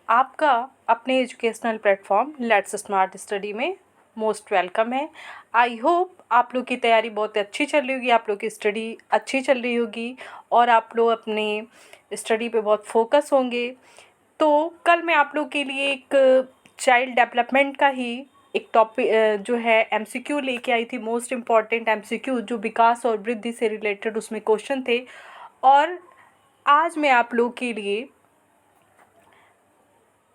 आपका अपने educational platform let's smart study में मोस्ट वेलकम है। आई होप आप लोग की तैयारी बहुत अच्छी चल रही होगी, आप लोग की स्टडी अच्छी चल रही होगी और आप लोग अपने स्टडी पे बहुत फोकस होंगे। तो कल मैं आप लोग के लिए एक चाइल्ड डेवलपमेंट का ही एक टॉपिक जो है एमसीक्यू लेके आई थी, मोस्ट इम्पॉर्टेंट एमसीक्यू जो विकास और वृद्धि से रिलेटेड उसमें क्वेश्चन थे। और आज मैं आप लोग के लिए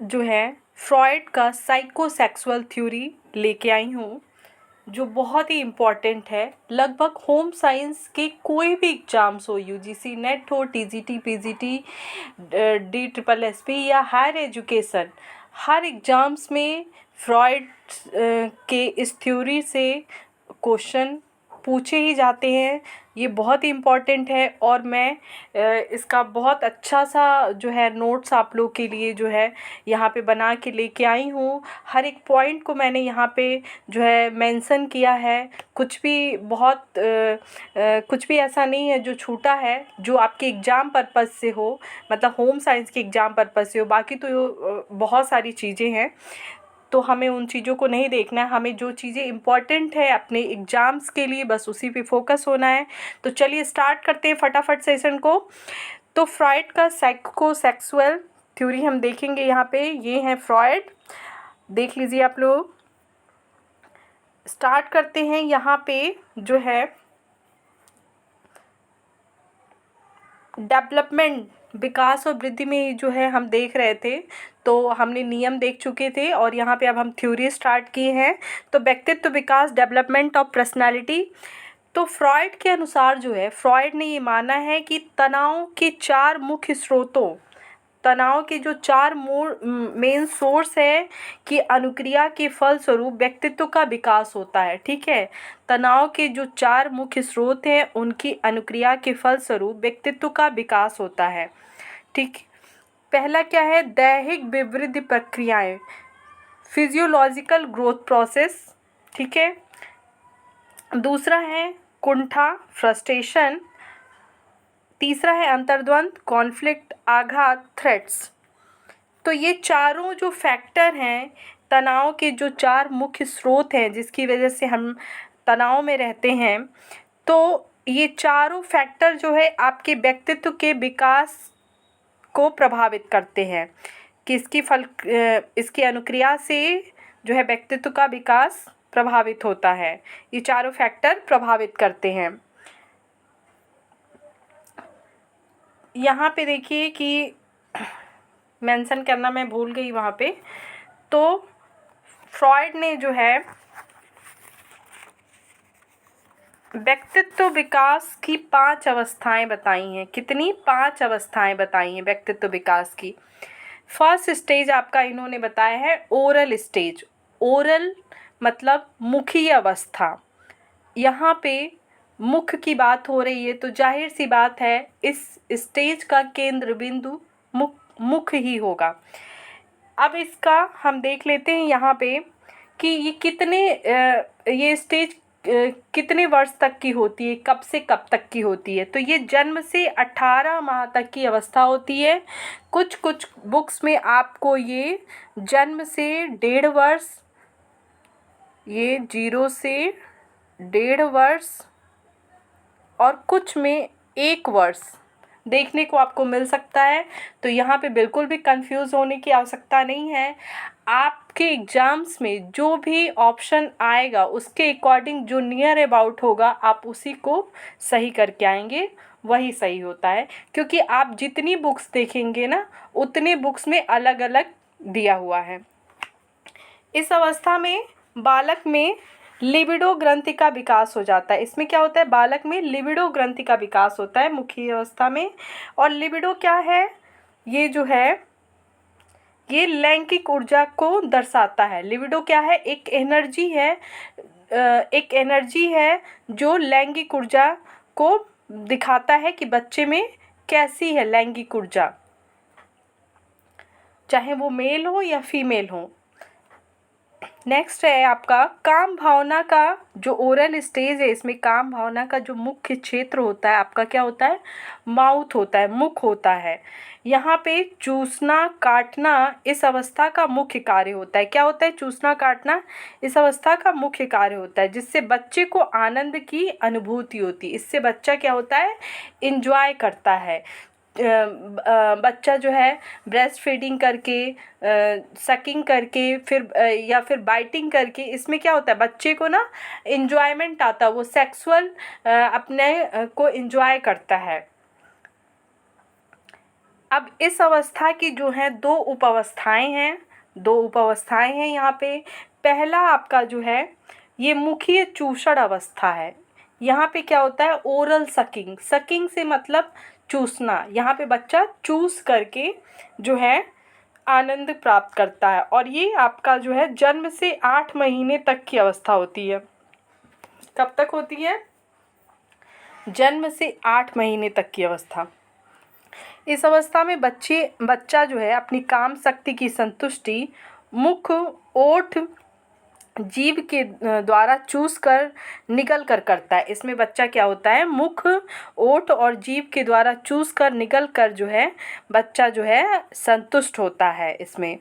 जो है फ्रॉइड का साइकोसेक्सुअल थ्योरी लेके आई हूँ, जो बहुत ही इम्पॉर्टेंट है। लगभग होम साइंस के कोई भी एग्ज़ाम्स हो, यूजीसी नेट हो, TGT PGT D triple SP या हायर एजुकेशन, हर एग्ज़ाम्स में फ्रॉइड के इस थ्योरी से क्वेश्चन पूछे ही जाते हैं। ये बहुत ही इम्पॉर्टेंट है और मैं इसका बहुत अच्छा सा जो है नोट्स आप लोग के लिए जो है यहाँ पे बना के लेके आई हूँ। हर एक पॉइंट को मैंने यहाँ पे जो है मेंशन किया है। कुछ भी कुछ भी ऐसा नहीं है जो छूटा है, जो आपके एग्ज़ाम पर्पज़ से हो, मतलब होम साइंस के एग्ज़ाम पर्पज़ से हो। बाकी तो बहुत सारी चीज़ें हैं, तो हमें उन चीज़ों को नहीं देखना है। हमें जो चीज़ें इम्पॉर्टेंट है अपने एग्ज़ाम्स के लिए, बस उसी पे फोकस होना है। तो चलिए स्टार्ट करते हैं फटाफट सेशन को। तो फ्रॉइड का साइकोसेक्सुअल थ्योरी हम देखेंगे यहाँ पे। ये है फ्रॉइड, देख लीजिए आप लोग। स्टार्ट करते हैं यहाँ पे जो है डेवलपमेंट, विकास और वृद्धि में जो है हम देख रहे थे। तो हमने नियम देख चुके थे और यहाँ पे अब हम थ्योरी स्टार्ट किए हैं। तो व्यक्तित्व विकास, डेवलपमेंट ऑफ पर्सनालिटी। तो फ्रॉइड के अनुसार जो है, फ्रॉइड ने ये माना है कि तनाव के चार मुख्य स्रोतों, तनाव के जो चार मेन सोर्स है कि अनुक्रिया के फलस्वरूप व्यक्तित्व का विकास होता है। ठीक है, तनाव के जो चार मुख्य स्रोत हैं उनकी अनुक्रिया के फलस्वरूप व्यक्तित्व का विकास होता है। ठीक, पहला क्या है? दैहिक विवृद्धि प्रक्रियाएं, फिजियोलॉजिकल ग्रोथ प्रोसेस। ठीक है, दूसरा है कुंठा, फ्रस्ट्रेशन। तीसरा है अंतर्द्वंद, कॉन्फ्लिक्ट, आघात, थ्रेट्स। तो ये चारों जो फैक्टर हैं, तनाव के जो चार मुख्य स्रोत हैं जिसकी वजह से हम तनाव में रहते हैं, तो ये चारों फैक्टर जो है आपके व्यक्तित्व के विकास को प्रभावित करते हैं कि इसकी अनुक्रिया से जो है व्यक्तित्व का विकास प्रभावित होता है। ये चारों फैक्टर प्रभावित करते हैं। यहाँ पे देखिए कि मेंशन करना मैं भूल गई वहाँ पे। तो फ्रॉइड ने जो है व्यक्तित्व विकास की 5 अवस्थाएं बताई हैं। कितनी? 5 अवस्थाएं बताई हैं व्यक्तित्व विकास की। फर्स्ट स्टेज आपका इन्होंने बताया है ओरल स्टेज। ओरल मतलब मुखीय अवस्था। यहाँ पे मुख की बात हो रही है तो जाहिर सी बात है इस स्टेज का केंद्र बिंदु मुख ही होगा। अब इसका हम देख लेते हैं यहाँ पे कि ये स्टेज कितने वर्ष तक की होती है, कब से कब तक की होती है। तो ये जन्म से 18 माह तक की अवस्था होती है। कुछ कुछ बुक्स में आपको ये जन्म से 1.5 वर्ष, ये 0 से 1.5 वर्ष और कुछ में 1 वर्ष देखने को आपको मिल सकता है। तो यहाँ पे बिल्कुल भी कंफ्यूज होने की आवश्यकता नहीं है। आपके एग्ज़ाम्स में जो भी ऑप्शन आएगा उसके अकॉर्डिंग जो नियर अबाउट होगा आप उसी को सही करके आएंगे, वही सही होता है। क्योंकि आप जितनी बुक्स देखेंगे ना उतने बुक्स में अलग अलग दिया हुआ है। इस अवस्था में बालक में लिबिडो ग्रंथि का विकास हो जाता है। इसमें क्या होता है? बालक में लिबिडो ग्रंथि का विकास होता है मुखी अवस्था में। और लिबिडो क्या है? ये जो है ये लैंगिक ऊर्जा को दर्शाता है। लिबिडो क्या है? एक एनर्जी है जो लैंगिक ऊर्जा को दिखाता है कि बच्चे में कैसी है लैंगिक ऊर्जा, चाहे वो मेल हो या फीमेल हो। नेक्स्ट है आपका काम भावना का जो ओरल स्टेज है, इसमें काम भावना का जो मुख्य क्षेत्र होता है आपका क्या होता है, माउथ होता है, मुख होता है। यहाँ पे चूसना काटना इस अवस्था का मुख्य कार्य होता है। क्या होता है, चूसना काटना इस अवस्था का मुख्य कार्य होता है, जिससे बच्चे को आनंद की अनुभूति होती है। इससे बच्चा क्या होता है, इंजॉय करता है। बच्चा जो है ब्रेस्ट फीडिंग करके, सकिंग करके, फिर या फिर बाइटिंग करके, इसमें क्या होता है, बच्चे को ना इंजॉयमेंट आता है, वो सेक्सुअल अपने को इंजॉय करता है। अब इस अवस्था की जो है दो उपावस्थाएं हैं यहाँ पे। पहला आपका जो है ये मुखीय चूषण अवस्था है। यहाँ पे क्या होता है, ओरल सकिंग। सकिंग से मतलब चूसना। यहाँ पे बच्चा चूस करके जो है आनंद प्राप्त करता है, और ये आपका जो है जन्म से 8 महीने तक की अवस्था होती है। कब तक होती है, जन्म से 8 महीने तक की अवस्था। इस अवस्था में बच्चा जो है अपनी काम शक्ति की संतुष्टि मुख, ओठ, जीभ के द्वारा चूस कर निगल कर करता है। इसमें बच्चा क्या होता है, मुख, ओठ और जीभ के द्वारा चूस कर निगल कर जो है बच्चा जो है संतुष्ट होता है। इसमें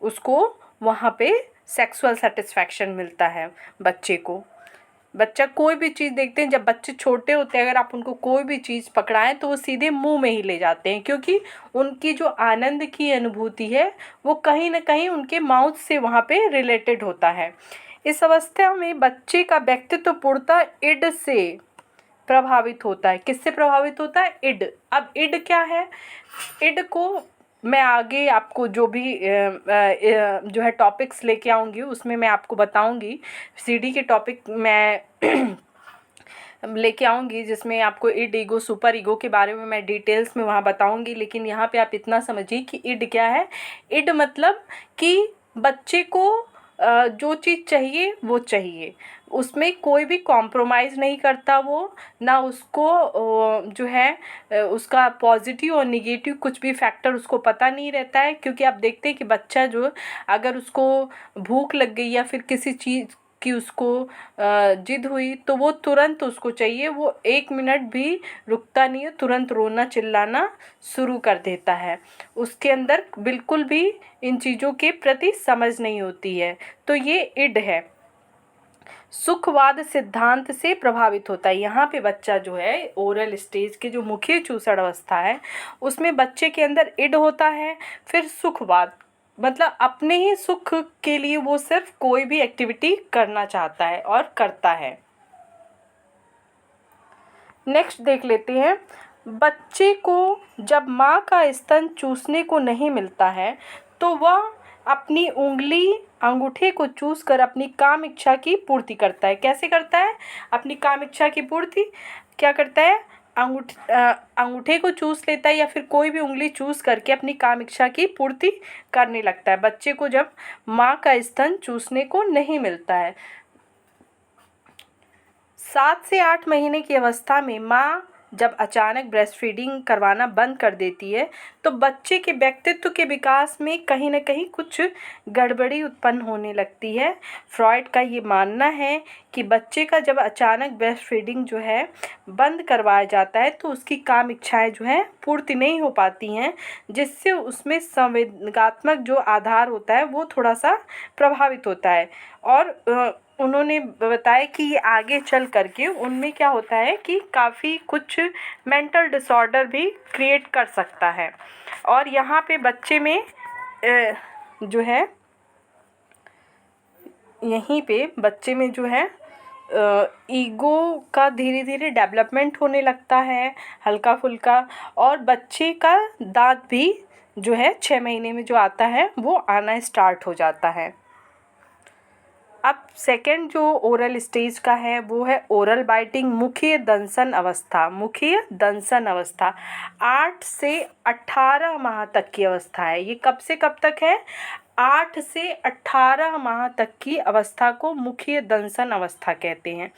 उसको वहाँ पे सेक्सुअल सेटिस्फैक्शन मिलता है बच्चे को। बच्चा कोई भी चीज़ देखते हैं, जब बच्चे छोटे होते हैं अगर आप उनको कोई भी चीज़ पकड़ाएं तो वो सीधे मुंह में ही ले जाते हैं, क्योंकि उनकी जो आनंद की अनुभूति है वो कहीं ना कहीं उनके माउथ से वहाँ पे रिलेटेड होता है। इस अवस्था में बच्चे का व्यक्तित्व पूर्णतः इड से प्रभावित होता है। किससे प्रभावित होता है, इड। अब इड क्या है, इड को मैं आगे आपको जो भी जो है टॉपिक्स लेके आऊँगी उसमें मैं आपको बताऊँगी। सीडी के टॉपिक मैं लेके आऊँगी जिसमें आपको इड, ईगो, सुपर ईगो के बारे में मैं डिटेल्स में वहाँ बताऊँगी। लेकिन यहाँ पे आप इतना समझिए कि इड क्या है। इड मतलब कि बच्चे को जो चीज़ चाहिए वो चाहिए, उसमें कोई भी कॉम्प्रोमाइज़ नहीं करता वो, ना उसको जो है उसका पॉजिटिव और निगेटिव कुछ भी फैक्टर उसको पता नहीं रहता है। क्योंकि आप देखते हैं कि बच्चा जो अगर उसको भूख लग गई या फिर किसी चीज़ की उसको जिद हुई तो वो तुरंत उसको चाहिए, वो 1 मिनट भी रुकता नहीं है, तुरंत रोना चिल्लाना शुरू कर देता है। उसके अंदर बिल्कुल भी इन चीज़ों के प्रति समझ नहीं होती है। तो ये इड है। सुखवाद सिद्धांत से प्रभावित होता है। यहाँ पे बच्चा जो है ओरल स्टेज के जो मुखीय चूषण अवस्था है उसमें बच्चे के अंदर इड होता है। फिर सुखवाद मतलब अपने ही सुख के लिए वो सिर्फ कोई भी एक्टिविटी करना चाहता है और करता है। नेक्स्ट देख लेते हैं, बच्चे को जब माँ का स्तन चूसने को नहीं मिलता है तो वह अपनी उंगली अंगूठे को चूस कर अपनी काम इच्छा की पूर्ति करता है। कैसे करता है अपनी काम इच्छा की पूर्ति, क्या करता है, अंगूठे को चूस लेता है या फिर कोई भी उंगली चूस करके अपनी काम इच्छा की पूर्ति करने लगता है बच्चे को जब माँ का स्तन चूसने को नहीं मिलता है। 7 से 8 महीने की अवस्था में माँ जब अचानक ब्रेस्ट फीडिंग करवाना बंद कर देती है तो बच्चे के व्यक्तित्व के विकास में कहीं ना कहीं कुछ गड़बड़ी उत्पन्न होने लगती है। फ्रॉइड का ये मानना है कि बच्चे का जब अचानक ब्रेस्ट फीडिंग जो है बंद करवाया जाता है तो उसकी काम इच्छाएं जो हैं पूर्ति नहीं हो पाती हैं, जिससे उसमें संवेदनात्मक जो आधार होता है वो थोड़ा सा प्रभावित होता है। और उन्होंने बताया कि ये आगे चल करके उनमें क्या होता है कि काफ़ी कुछ मेंटल डिसऑर्डर भी क्रिएट कर सकता है। और यहाँ पे बच्चे में जो है यहीं पे बच्चे में जो है ईगो का धीरे धीरे डेवलपमेंट होने लगता है हल्का फुल्का, और बच्चे का दांत भी जो है 6 महीने में जो आता है वो आना स्टार्ट हो जाता है। अब सेकेंड जो ओरल स्टेज का है वो है ओरल बाइटिंग मुखीय दंसन अवस्था। मुखीय दंसन अवस्था 8 से 18 माह तक की अवस्था है। ये कब से कब तक है, 8 से 18 माह तक की अवस्था को मुखीय दंसन अवस्था कहते हैं।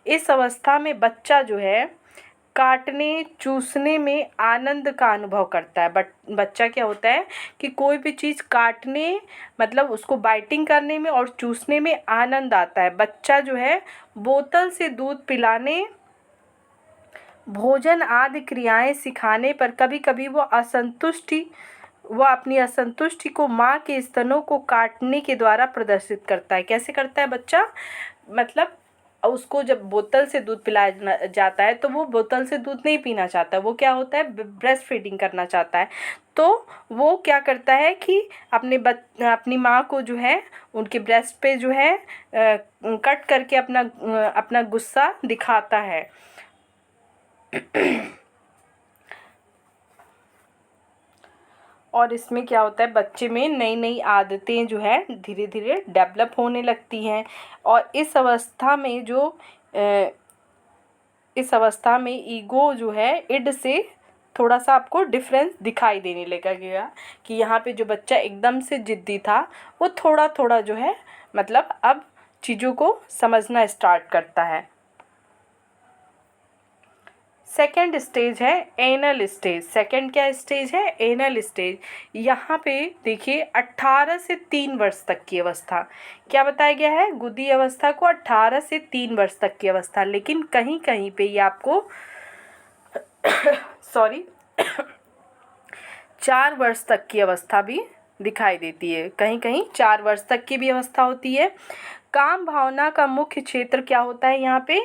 इस अवस्था में बच्चा जो है काटने चूसने में आनंद का अनुभव करता है। बच्चा क्या होता है कि कोई भी चीज़ काटने मतलब उसको बाइटिंग करने में और चूसने में आनंद आता है। बच्चा जो है बोतल से दूध पिलाने, भोजन आदि क्रियाएं सिखाने पर कभी कभी वह अपनी असंतुष्टि को माँ के स्तनों को काटने के द्वारा प्रदर्शित करता है। कैसे करता है बच्चा? मतलब उसको जब बोतल से दूध पिलाया जाता है तो वो बोतल से दूध नहीं पीना चाहता, वो क्या होता है ब्रेस्ट फीडिंग करना चाहता है। तो वो क्या करता है कि अपनी माँ को जो है उनके ब्रेस्ट पे जो है कट करके अपना गुस्सा दिखाता है। और इसमें क्या होता है, बच्चे में नई नई आदतें जो है धीरे धीरे डेवलप होने लगती हैं। और इस अवस्था में ईगो जो है इड से थोड़ा सा आपको डिफरेंस दिखाई देने लगेगा कि यहाँ पे जो बच्चा एकदम से जिद्दी था वो थोड़ा थोड़ा जो है मतलब अब चीज़ों को समझना स्टार्ट करता है। सेकेंड स्टेज है एनल स्टेज। सेकेंड क्या स्टेज है? Anal stage. यहाँ पे देखिए 18 से 3 वर्ष तक की अवस्था क्या बताया गया है? गुदी अवस्था को 18 से 3 वर्ष तक की अवस्था, लेकिन कहीं कहीं पे ये आपको सॉरी 4 वर्ष तक की अवस्था भी दिखाई देती है। कहीं कहीं 4 वर्ष तक की भी अवस्था होती है। काम भावना का मुख्य क्षेत्र क्या होता है? यहाँ पे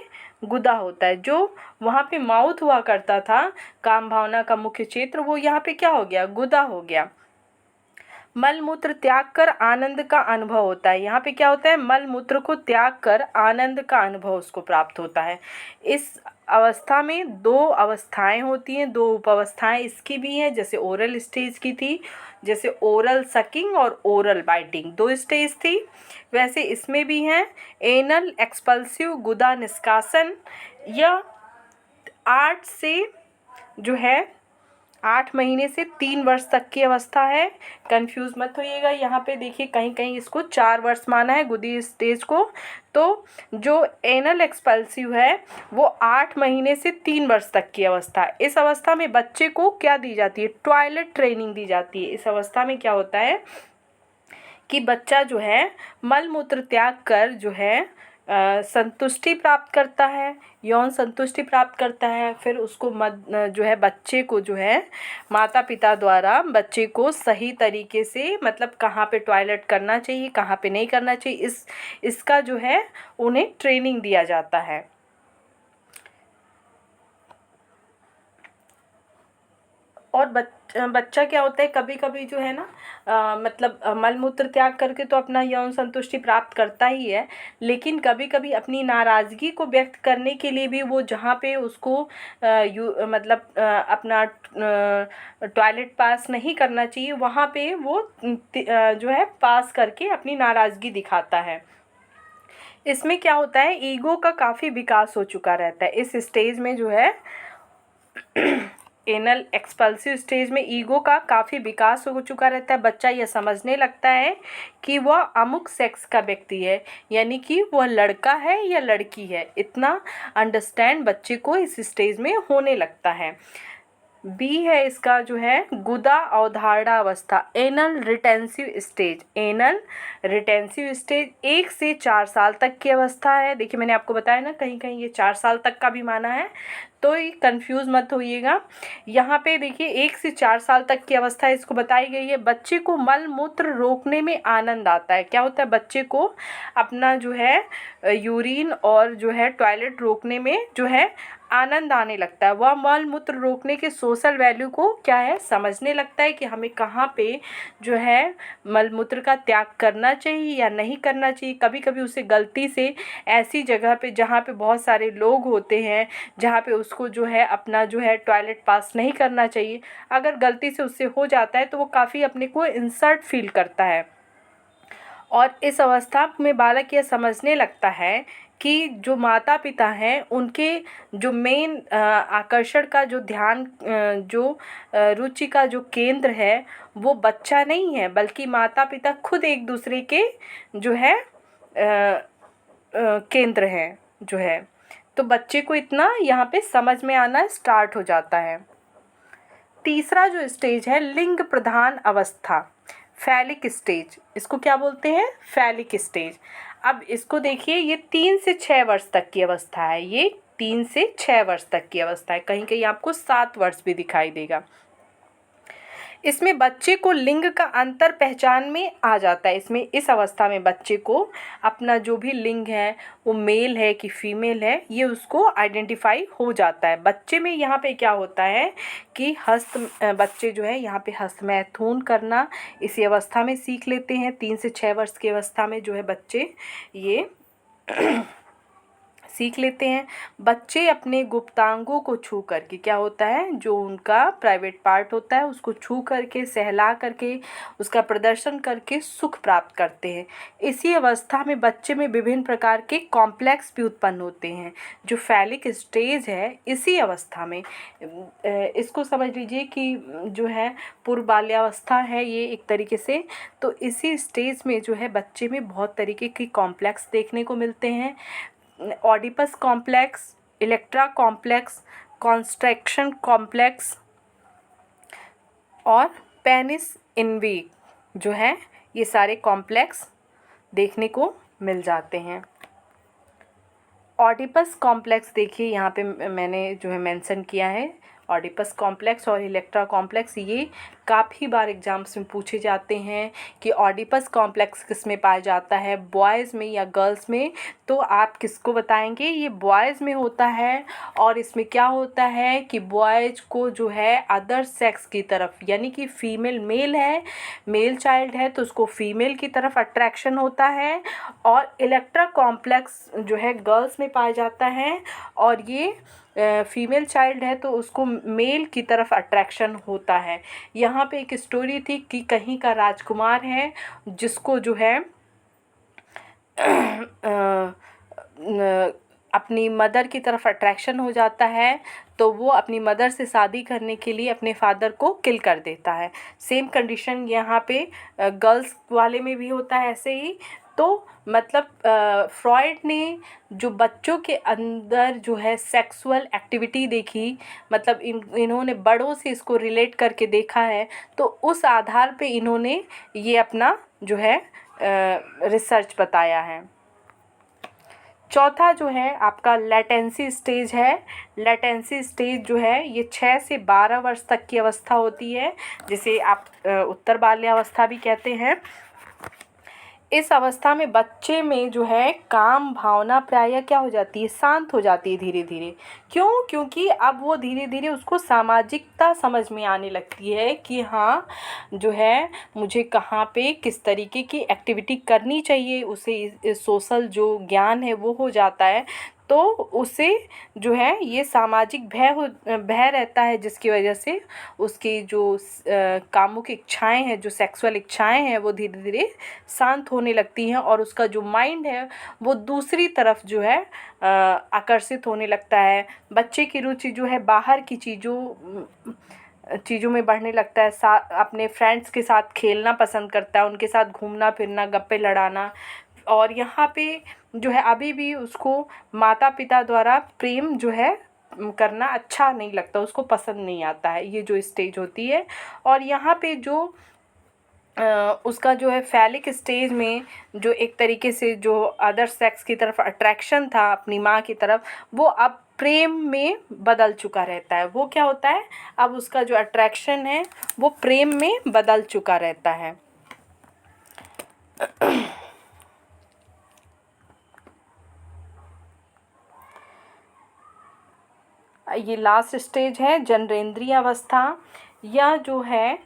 गुदा होता है। जो वहाँ पे माउथ हुआ करता था, काम भावना का मुख्य क्षेत्र, वो यहाँ पे क्या हो गया? गुदा हो गया। मल मूत्र त्याग कर आनंद का अनुभव होता है। यहाँ पे क्या होता है? मल मूत्र को त्याग कर आनंद का अनुभव उसको प्राप्त होता है। इस अवस्था में 2 अवस्थाएं होती हैं, 2 उपावस्थाएं इसकी भी हैं, जैसे ओरल स्टेज की थी, जैसे ओरल सकिंग और ओरल बाइटिंग 2 स्टेज थी, वैसे इसमें भी हैं। एनल एक्सपल्सिव गुदा निष्कासन, यह 8 से जो है 8 महीने से 3 वर्ष तक की अवस्था है। कंफ्यूज मत होइएगा, यहाँ पे देखिए कहीं कहीं इसको 4 वर्ष माना है गुदी स्टेज को। तो जो एनल एक्सपल्सिव है वो 8 महीने से 3 वर्ष तक की अवस्था है। इस अवस्था में बच्चे को क्या दी जाती है? टॉयलेट ट्रेनिंग दी जाती है। इस अवस्था में क्या होता है कि बच्चा जो है मल मूत्र त्याग कर जो है संतुष्टि प्राप्त करता है, यौन संतुष्टि प्राप्त करता है। फिर उसको जो है बच्चे को जो है माता पिता द्वारा बच्चे को सही तरीके से मतलब कहाँ पे टॉयलेट करना चाहिए, कहाँ पे नहीं करना चाहिए, इसका जो है उन्हें ट्रेनिंग दिया जाता है। और बच्चा क्या होता है कभी कभी जो है ना मतलब मल मूत्र त्याग करके तो अपना यौन संतुष्टि प्राप्त करता ही है, लेकिन कभी कभी अपनी नाराज़गी को व्यक्त करने के लिए भी वो जहाँ पे उसको अपना टॉयलेट पास नहीं करना चाहिए वहाँ पे वो जो है पास करके अपनी नाराज़गी दिखाता है। इसमें क्या होता है, ईगो का काफ़ी विकास हो चुका रहता है इस स्टेज में जो है एनल एक्सपल्सिव स्टेज में ईगो का काफ़ी विकास हो चुका रहता है। बच्चा यह समझने लगता है कि वह अमुक सेक्स का व्यक्ति है, यानी कि वह लड़का है या लड़की है, इतना अंडरस्टैंड बच्चे को इस स्टेज में होने लगता है। बी है इसका जो है गुदा अवधारणा अवस्था, एनल रिटेंसिव स्टेज। एनल रिटेंसिव स्टेज 1 से 4 साल तक की अवस्था है। देखिए मैंने आपको बताया ना कहीं कहीं ये 4 साल तक का भी माना है, तो ये कंफ्यूज मत होइएगा। यहाँ पे देखिए 1 से 4 साल तक की अवस्था इसको बताई गई है। बच्चे को मल मूत्र रोकने में आनंद आता है। क्या होता है, बच्चे को अपना जो है यूरिन और जो है टॉयलेट रोकने में जो है आनंद आने लगता है। वह मल मूत्र रोकने के सोशल वैल्यू को क्या है समझने लगता है कि हमें कहाँ पे जो है मल मूत्र का त्याग करना चाहिए या नहीं करना चाहिए। कभी कभी उसे गलती से ऐसी जगह पे जहाँ पे बहुत सारे लोग होते हैं, जहाँ पे उसको जो है अपना जो है टॉयलेट पास नहीं करना चाहिए, अगर गलती से उससे हो जाता है तो वो काफ़ी अपने को इंसल्ट फील करता है। और इस अवस्था में बालक यह समझने लगता है कि जो माता पिता हैं उनके जो मेन आकर्षण का जो ध्यान जो रुचि का जो केंद्र है वो बच्चा नहीं है, बल्कि माता पिता खुद एक दूसरे के जो है केंद्र हैं जो है। तो बच्चे को इतना यहाँ पे समझ में आना स्टार्ट हो जाता है। तीसरा जो स्टेज है लिंग प्रधान अवस्था, फैलिक स्टेज, इसको क्या बोलते हैं? Phallic stage. अब इसको देखिए, ये 3 से 6 वर्ष तक की अवस्था है, ये 3 से 6 वर्ष तक की अवस्था है, कहीं कहीं आपको 7 वर्ष भी दिखाई देगा। इसमें बच्चे को लिंग का अंतर पहचान में आ जाता है। इसमें इस अवस्था में बच्चे को अपना जो भी लिंग है वो मेल है कि फीमेल है, ये उसको आइडेंटिफाई हो जाता है। बच्चे में यहाँ पे क्या होता है कि बच्चे जो है यहाँ पे हस्तमैथुन करना इसी अवस्था में सीख लेते हैं। 3 से 6 वर्ष की अवस्था में जो है बच्चे ये सीख लेते हैं। बच्चे अपने गुप्तांगों को छू करके, क्या होता है, जो उनका प्राइवेट पार्ट होता है उसको छू करके, सहला करके, उसका प्रदर्शन करके सुख प्राप्त करते हैं। इसी अवस्था में बच्चे में विभिन्न प्रकार के कॉम्प्लेक्स भी उत्पन्न होते हैं। जो फैलिक स्टेज है इसी अवस्था में, इसको समझ लीजिए कि जो है पूर्व बाल्यावस्था है ये एक तरीके से। तो इसी स्टेज में जो है बच्चे में बहुत तरीके के कॉम्प्लेक्स देखने को मिलते हैं। Oedipus complex, Electra complex, construction complex और पेनिस इनवी जो है, ये सारे कॉम्प्लेक्स देखने को मिल जाते हैं। ऑडिपस कॉम्प्लेक्स देखिए यहाँ पे मैंने जो है मेंशन किया है। ऑडिपस कॉम्प्लेक्स और इलेक्ट्रा कॉम्प्लेक्स ये काफ़ी बार एग्जाम्स में पूछे जाते हैं कि ऑडिपस कॉम्प्लेक्स किस में पाया जाता है, बॉयज़ में या गर्ल्स में। तो आप किसको बताएंगे? ये बॉयज़ में होता है। और इसमें क्या होता है कि बॉयज़ को जो है अदर सेक्स की तरफ, यानी कि फीमेल मेल चाइल्ड है तो उसको फीमेल की तरफ अट्रैक्शन होता है। और इलेक्ट्रा कॉम्प्लेक्स जो है गर्ल्स में पाया जाता है और ये फीमेल चाइल्ड है तो उसको मेल की तरफ अट्रैक्शन होता है। यहाँ पे एक स्टोरी थी कि कहीं का राजकुमार है जिसको जो है अपनी मदर की तरफ अट्रैक्शन हो जाता है, तो वो अपनी मदर से शादी करने के लिए अपने फादर को किल कर देता है। सेम कंडीशन यहाँ पे गर्ल्स वाले में भी होता है ऐसे ही। तो मतलब फ्रॉइड ने जो बच्चों के अंदर जो है सेक्सुअल एक्टिविटी देखी, मतलब इन्होंने बड़ों से इसको रिलेट करके देखा है, तो उस आधार पे इन्होंने ये अपना जो है रिसर्च बताया है। चौथा जो है आपका लेटेंसी स्टेज है। लेटेंसी स्टेज जो है ये 6 से 12 वर्ष तक की अवस्था होती है, जिसे आप उत्तर बाल्यावस्था भी कहते हैं। इस अवस्था में बच्चे में जो है काम भावना प्रायः क्या हो जाती है? शांत हो जाती है धीरे धीरे। क्यों? क्योंकि अब वो धीरे धीरे उसको सामाजिकता समझ में आने लगती है कि हाँ जो है मुझे कहाँ पे किस तरीके की एक्टिविटी करनी चाहिए, उसे सोशल जो ज्ञान है वो हो जाता है। तो उसे जो है ये सामाजिक भय रहता है, जिसकी वजह से उसकी जो कामुक इच्छाएं हैं, जो सेक्सुअल इच्छाएं हैं, वो धीरे धीरे शांत होने लगती हैं और उसका जो माइंड है वो दूसरी तरफ जो है आकर्षित होने लगता है। बच्चे की रुचि जो है बाहर की चीज़ों में बढ़ने लगता है। अपने फ्रेंड्स के साथ खेलना पसंद करता है, उनके साथ घूमना फिरना, गप्पे लड़ाना। और यहाँ पे जो है अभी भी उसको माता पिता द्वारा प्रेम जो है करना अच्छा नहीं लगता, उसको पसंद नहीं आता है, ये जो स्टेज होती है। और यहाँ पे जो उसका जो है फैलिक स्टेज में जो एक तरीके से जो अदर सेक्स की तरफ अट्रैक्शन था अपनी माँ की तरफ, वो अब प्रेम में बदल चुका रहता है। वो क्या होता है, अब उसका जो अट्रैक्शन है वो प्रेम में बदल चुका रहता है। ये लास्ट स्टेज है जननेंद्रिय अवस्था। यह जो है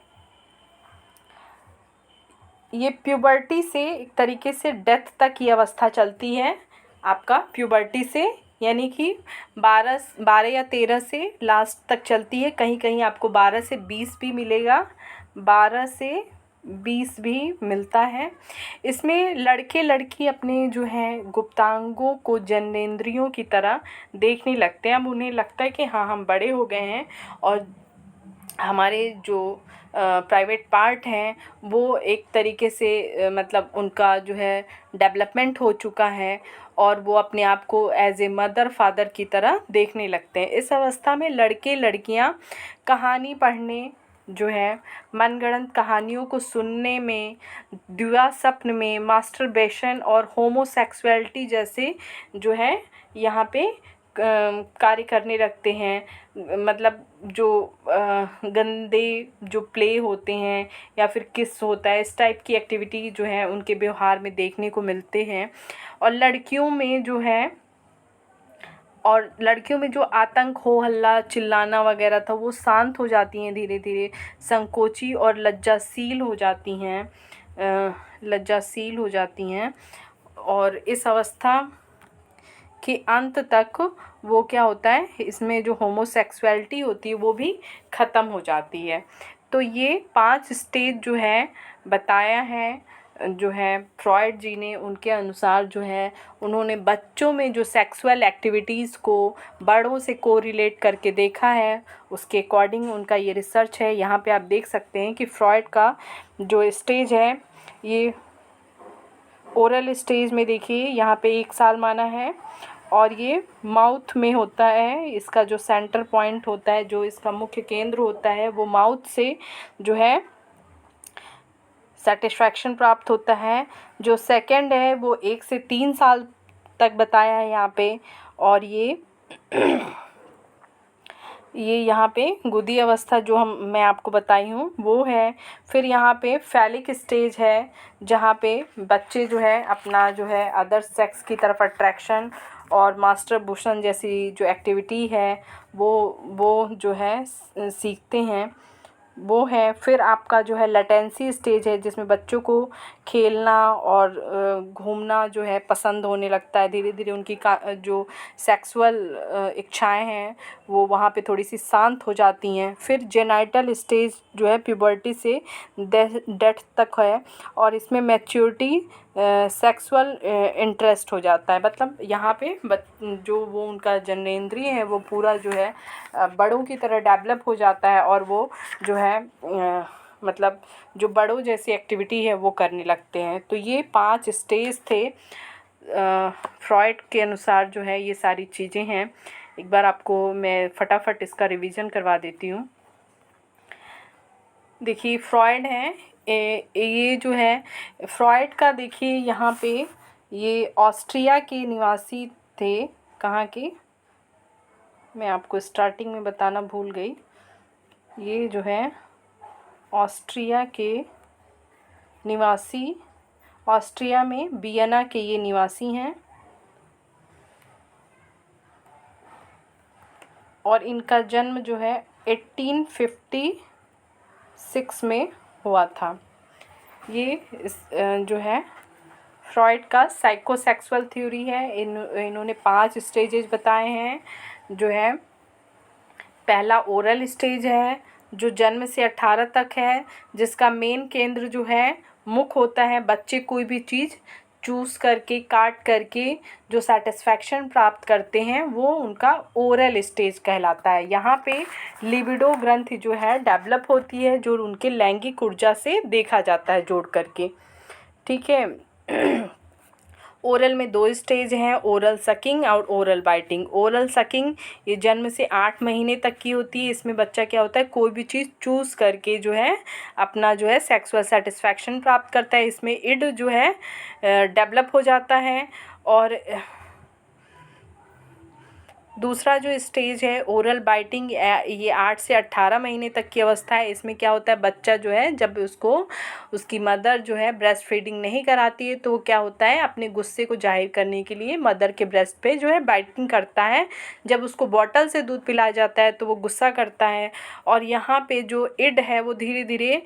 ये प्यूबर्टी से एक तरीके से डेथ तक ये अवस्था चलती है आपका, प्यूबर्टी से यानी कि 12 या 13 से लास्ट तक चलती है। कहीं कहीं आपको 12 से 20 भी मिलेगा, 12 से 20 भी मिलता है। इसमें लड़के लड़की अपने जो है गुप्तांगों को जननेंद्रियों की तरह देखने लगते हैं। अब उन्हें लगता है कि हाँ हम बड़े हो गए हैं और हमारे जो प्राइवेट पार्ट हैं वो एक तरीके से मतलब उनका जो है डेवलपमेंट हो चुका है और वो अपने आप को एज ए मदर फादर की तरह देखने लगते हैं। इस अवस्था में लड़के लड़कियां कहानी पढ़ने जो है, मनगढ़ंत कहानियों को सुनने में, दुआ स्वप्न में, मास्टरबेशन और होमोसेक्सुअलिटी जैसे जो है यहाँ पे कार्य करने लगते हैं। मतलब जो गंदे जो प्ले होते हैं या फिर किस होता है, इस टाइप की एक्टिविटी जो है उनके व्यवहार में देखने को मिलते हैं। और लड़कियों में जो आतंक, हो हल्ला, चिल्लाना वगैरह था वो शांत हो जाती हैं धीरे धीरे, संकोची और लज्जाशील हो जाती हैं और इस अवस्था के अंत तक वो क्या होता है, इसमें जो होमोसेक्सुअलिटी होती है वो भी ख़त्म हो जाती है। तो ये 5 स्टेज जो है बताया है जो है फ्रॉइड जी ने। उनके अनुसार जो है उन्होंने बच्चों में जो सेक्सुअल एक्टिविटीज़ को बड़ों से कोरिलेट करके देखा है, उसके अकॉर्डिंग उनका ये रिसर्च है। यहाँ पे आप देख सकते हैं कि फ्रॉइड का जो स्टेज है ये ओरल स्टेज में देखिए यहाँ पे 1 साल माना है और ये माउथ में होता है। इसका जो सेंटर पॉइंट होता है, जो इसका मुख्य केंद्र होता है, वो माउथ से जो है सेटिस्फैक्शन प्राप्त होता है। जो सेकंड है वो 1 से 3 साल तक बताया है यहाँ पे और ये यहाँ पे गुदी अवस्था जो मैं आपको बताई हूँ वो है। फिर यहाँ पे फैलिक स्टेज है जहाँ पे बच्चे जो है अपना जो है अदर सेक्स की तरफ अट्रैक्शन और मास्टरबेशन जैसी जो एक्टिविटी है वो जो है सीखते हैं, वो है। फिर आपका जो है लेटेंसी स्टेज है जिसमें बच्चों को खेलना और घूमना जो है पसंद होने लगता है। धीरे धीरे उनकी जो सेक्सुअल इच्छाएं हैं वो वहाँ पे थोड़ी सी शांत हो जाती हैं। फिर जेनाइटल स्टेज जो है प्यूबर्टी से डेथ तक है और इसमें मैच्योरिटी सेक्सुअल इंटरेस्ट हो जाता है। मतलब यहाँ पे जो वो उनका जननेंद्रिय है वो पूरा जो है बड़ों की तरह डेवलप हो जाता है और वो जो है मतलब जो बड़ों जैसी एक्टिविटी है वो करने लगते हैं। तो ये 5 स्टेज थे फ्रॉइड के अनुसार जो है ये सारी चीज़ें हैं। एक बार आपको मैं फटाफट इसका रिवीजन करवा देती हूँ। देखिए फ्रॉइड है, ये जो है फ्रॉइड का देखिए यहाँ पे ये ऑस्ट्रिया के निवासी थे। कहाँ के, मैं आपको स्टार्टिंग में बताना भूल गई। ये जो है ऑस्ट्रिया के निवासी, ऑस्ट्रिया में वियना के ये निवासी हैं और इनका जन्म जो है 1856 में हुआ था। ये जो है फ्रॉइड का साइकोसेक्सुअल थ्योरी है। इन्होंने 5 स्टेजेस बताए हैं। जो है पहला ओरल स्टेज है जो जन्म से 18 तक है, जिसका मेन केंद्र जो है मुख होता है। बच्चे कोई भी चीज़ चूज़ करके, काट करके जो सेटिस्फैक्शन प्राप्त करते हैं वो उनका ओरल स्टेज कहलाता है। यहाँ पे लिबिडो ग्रंथि जो है डेवलप होती है, जो उनके लैंगिक ऊर्जा से देखा जाता है जोड़ करके। ठीक है। ओरल में 2 स्टेज हैं, ओरल सकिंग और ओरल बाइटिंग। ओरल सकिंग ये जन्म से 8 महीने तक की होती है। इसमें बच्चा क्या होता है, कोई भी चीज़ चूज़ करके जो है अपना जो है सेक्सुअल सेटिस्फैक्शन प्राप्त करता है। इसमें इड जो है डेवलप हो जाता है। और दूसरा जो स्टेज है ओरल बाइटिंग, ये 8 से 18 महीने तक की अवस्था है। इसमें क्या होता है, बच्चा जो है जब उसकी मदर जो है ब्रेस्ट फीडिंग नहीं कराती है तो वो क्या होता है, अपने गुस्से को जाहिर करने के लिए मदर के ब्रेस्ट पे जो है बाइटिंग करता है। जब उसको बॉटल से दूध पिलाया जाता है तो वो गुस्सा करता है और यहाँ पे जो इड है वो धीरे धीरे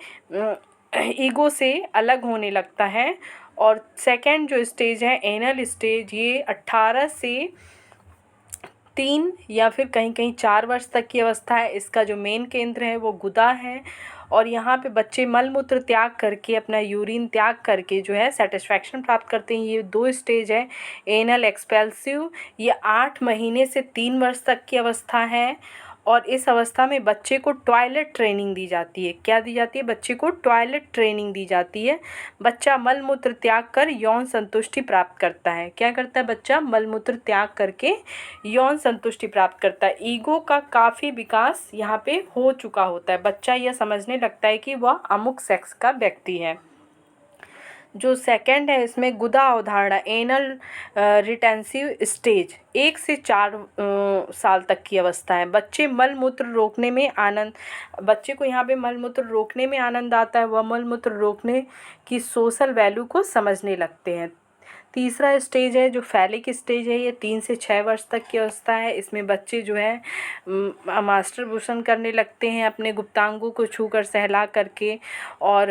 ईगो से अलग होने लगता है। और सेकेंड जो स्टेज है एनल स्टेज, ये 18 से 3 या फिर कहीं कहीं 4 वर्ष तक की अवस्था है। इसका जो मेन केंद्र है वो गुदा है और यहाँ पे बच्चे मलमूत्र त्याग करके, अपना यूरिन त्याग करके जो है सेटिस्फैक्शन प्राप्त करते हैं। ये 2 स्टेज है। एनल एक्सपेल्सिव ये 8 महीने से 3 वर्ष तक की अवस्था है और इस अवस्था में बच्चे को टॉयलेट ट्रेनिंग दी जाती है। क्या दी जाती है? बच्चे को टॉयलेट ट्रेनिंग दी जाती है। बच्चा मल मूत्र त्याग कर यौन संतुष्टि प्राप्त करता है। क्या करता है बच्चा? मल मूत्र त्याग करके यौन संतुष्टि प्राप्त करता है। ईगो का काफ़ी विकास यहाँ पे हो चुका होता है। बच्चा यह समझने लगता है कि वह अमुक सेक्स का व्यक्ति है। जो सेकंड है इसमें गुदा अवधारणा, एनल रिटेंसिव स्टेज, 1 से 4 साल तक की अवस्था है। बच्चे मल मूत्र रोकने में आनंद, बच्चे को यहाँ पे मल मूत्र रोकने में आनंद आता है। वह मल मूत्र रोकने की सोशल वैल्यू को समझने लगते हैं। तीसरा स्टेज है जो फैलिक स्टेज है, ये 3 से 6 वर्ष तक की अवस्था है। इसमें बच्चे जो है मास्टरबेशन करने लगते हैं अपने गुप्तांगों को छूकर, सहला करके, और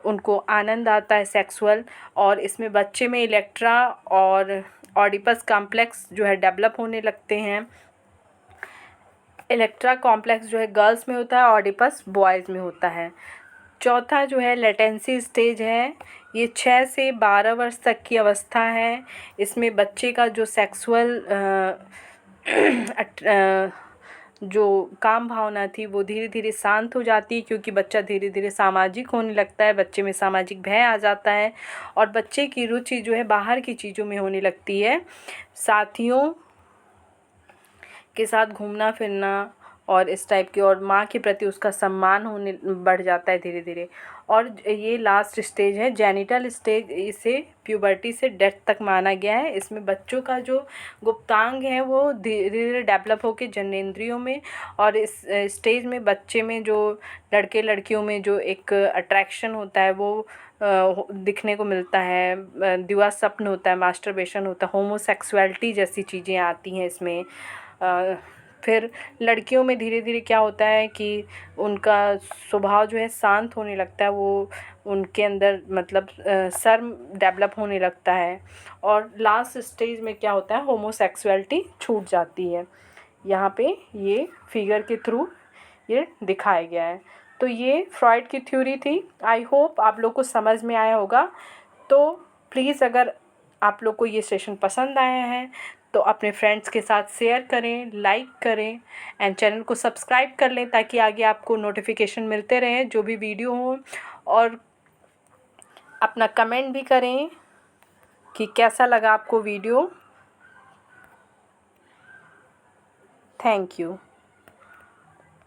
उनको आनंद आता है सेक्सुअल। और इसमें बच्चे में इलेक्ट्रा और ऑडिपस कॉम्प्लेक्स जो है डेवलप होने लगते हैं। इलेक्ट्रा कॉम्प्लेक्स जो है गर्ल्स में होता है, ऑडिपस बॉयज़ में होता है। चौथा जो है लेटेंसी स्टेज है, ये 6 से 12 वर्ष तक की अवस्था है। इसमें बच्चे का जो सेक्सुअल जो काम भावना थी वो धीरे धीरे शांत हो जाती है, क्योंकि बच्चा धीरे धीरे सामाजिक होने लगता है। बच्चे में सामाजिक भय आ जाता है और बच्चे की रुचि जो है बाहर की चीज़ों में होने लगती है। साथियों के साथ घूमना फिरना और इस टाइप की, और माँ के प्रति उसका सम्मान होने बढ़ जाता है धीरे धीरे। और ये लास्ट स्टेज है जेनिटल स्टेज, इसे प्यूबर्टी से डेथ तक माना गया है। इसमें बच्चों का जो गुप्तांग है वो धीरे धीरे डेवलप होकर जननेंद्रियों में, और इस स्टेज में बच्चे में जो लड़के लड़कियों में जो एक अट्रैक्शन होता है वो दिखने को मिलता है। दिवा स्वप्न होता है, मास्टरबेशन होता है, होमोसेक्सुअलिटी जैसी चीज़ें आती हैं इसमें। फिर लड़कियों में धीरे धीरे क्या होता है कि उनका स्वभाव जो है शांत होने लगता है, वो उनके अंदर मतलब शर्म डेवलप होने लगता है। और लास्ट स्टेज में क्या होता है, होमोसेक्सुअलिटी छूट जाती है। यहाँ पे ये फिगर के थ्रू ये दिखाया गया है। तो ये फ्रॉइड की थ्योरी थी। आई होप आप लोग को समझ में आया होगा। तो प्लीज़ अगर आप लोग को ये सेशन पसंद आया है तो अपने फ्रेंड्स के साथ शेयर करें, लाइक करें एंड चैनल को सब्सक्राइब कर लें, ताकि आगे आपको नोटिफिकेशन मिलते रहें जो भी वीडियो हो। और अपना कमेंट भी करें कि कैसा लगा आपको वीडियो। Thank you.